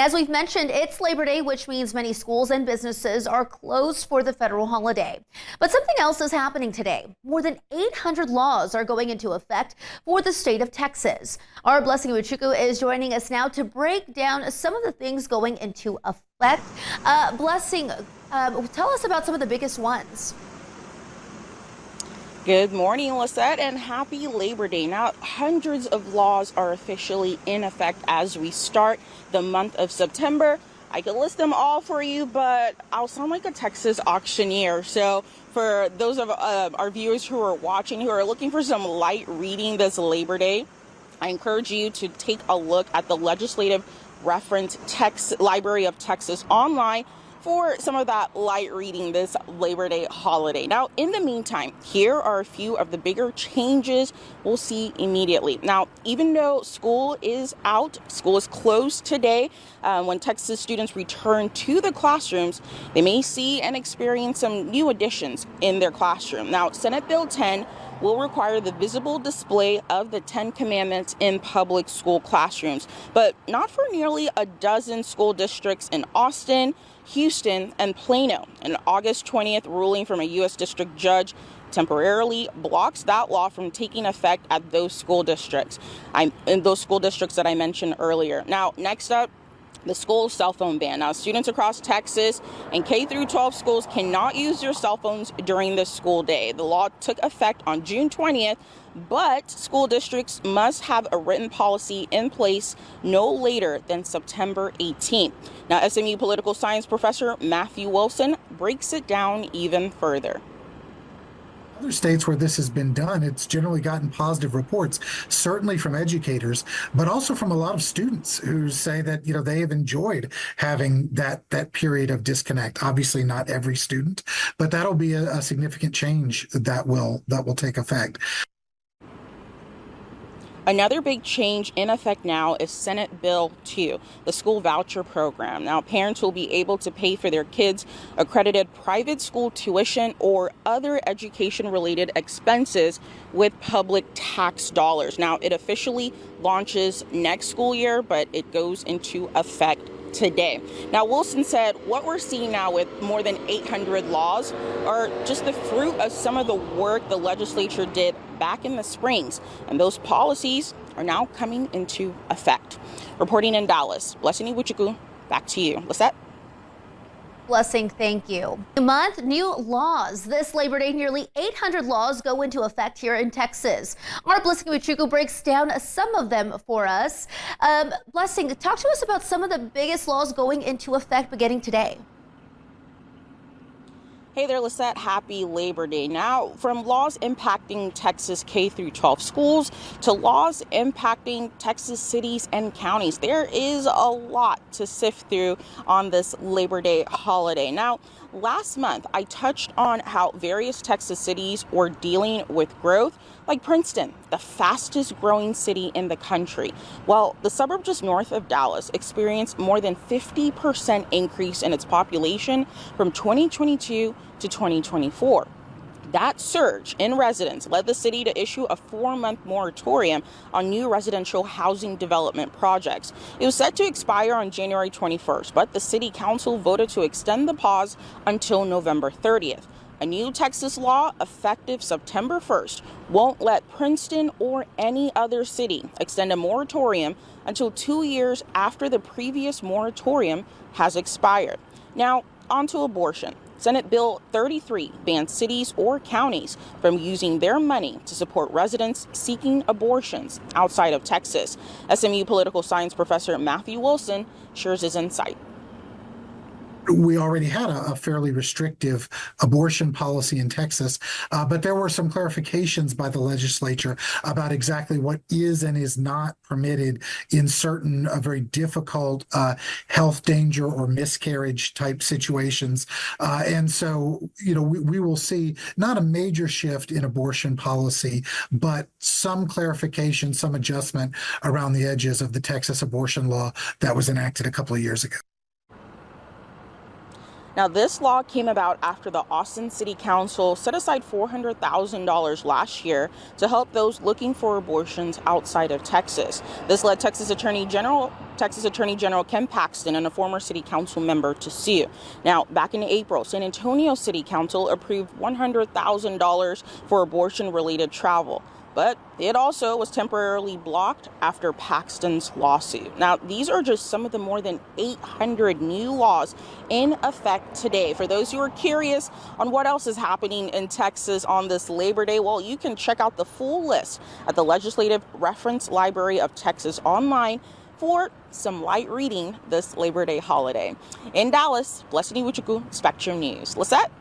as we've mentioned, it's Labor Day, which means many schools and businesses are closed for the federal holiday. But something else is happening today. More than 800 laws are going into effect for the state of Texas. Our Blessing Uchuku is joining us now to break down some of the things going into effect. Blessing, tell us about some of the biggest ones. Good morning, Lisette, and happy Labor Day. Now, hundreds of laws are officially in effect as we start the month of September. I could list them all for you, but I'll sound like a Texas auctioneer. So for those of our viewers who are watching, who are looking for some light reading this Labor Day, I encourage you to take a look at the Legislative Reference Library of Texas online for some of that light reading this Labor Day holiday. Now, in the meantime, here are a few of the bigger changes we'll see immediately. Now, even though school is out, school is closed today, when Texas students return to the classrooms, they may see and experience some new additions in their classroom. Now, Senate Bill 10 will require the visible display of the 10 Commandments in public school classrooms, but not for nearly a dozen school districts in Austin, Houston, and Plano. An August 20th ruling from a U.S. district judge temporarily blocks that law from taking effect at those school districts. In those school districts that I mentioned earlier. Now, next up, the school cell phone ban. Now, students across Texas and K through 12 schools cannot use their cell phones during the school day. The law took effect on June 20th, but school districts must have a written policy in place no later than September 18th. Now, SMU political science professor Matthew Wilson breaks it down even further. Other states where this has been done, it's generally gotten positive reports, certainly from educators, but also from a lot of students who say that, they have enjoyed having that period of disconnect. Obviously not every student, but that'll be a significant change that will take effect. Another big change in effect now is Senate Bill 2, the school voucher program. Now, parents will be able to pay for their kids' accredited private school tuition or other education-related expenses with public tax dollars. Now, it officially launches next school year, but it goes into effect today. Now, Wilson said what we're seeing now with more than 800 laws are just the fruit of some of the work the legislature did back in the springs, and those policies are now coming into effect. Reporting in Dallas, Blessing Iwuchukwu, back to you. Lisette? Blessing, thank you. Month, new laws. This Labor Day, nearly 800 laws go into effect here in Texas. Our Blessing Uchuku breaks down some of them for us. Blessing, talk to us about some of the biggest laws going into effect beginning today. Hey there, Lisette. Happy Labor Day. Now, from laws impacting Texas K through 12 schools to laws impacting Texas cities and counties, there is a lot to sift through on this Labor Day holiday. Now, last month, I touched on how various Texas cities were dealing with growth, like Princeton, the fastest growing city in the country. Well, the suburb just north of Dallas experienced more than 50% increase in its population from 2022 to 2024. That surge in residents led the city to issue a 4-month moratorium on new residential housing development projects. It was set to expire on January 21st, but the city council voted to extend the pause until November 30th. A new Texas law, effective September 1st, won't let Princeton or any other city extend a moratorium until 2 years after the previous moratorium has expired. Now, on to abortion. Senate Bill 33 bans cities or counties from using their money to support residents seeking abortions outside of Texas. SMU political science professor Matthew Wilson shares his insight. We already had a fairly restrictive abortion policy in Texas, but there were some clarifications by the legislature about exactly what is and is not permitted in certain very difficult health danger or miscarriage type situations. And so, we will see not a major shift in abortion policy, but some clarification, some adjustment around the edges of the Texas abortion law that was enacted a couple of years ago. Now, this law came about after the Austin City Council set aside $400,000 last year to help those looking for abortions outside of Texas. This led Texas Attorney General Ken Paxton and a former city council member to sue. Now, back in April, San Antonio City Council approved $100,000 for abortion-related travel. But it also was temporarily blocked after Paxton's lawsuit. Now, these are just some of the more than 800 new laws in effect today. For those who are curious on what else is happening in Texas on this Labor Day, well, you can check out the full list at the Legislative Reference Library of Texas online for some light reading this Labor Day holiday. In Dallas, Blessed Iwuchukwu, Spectrum News. Lisette?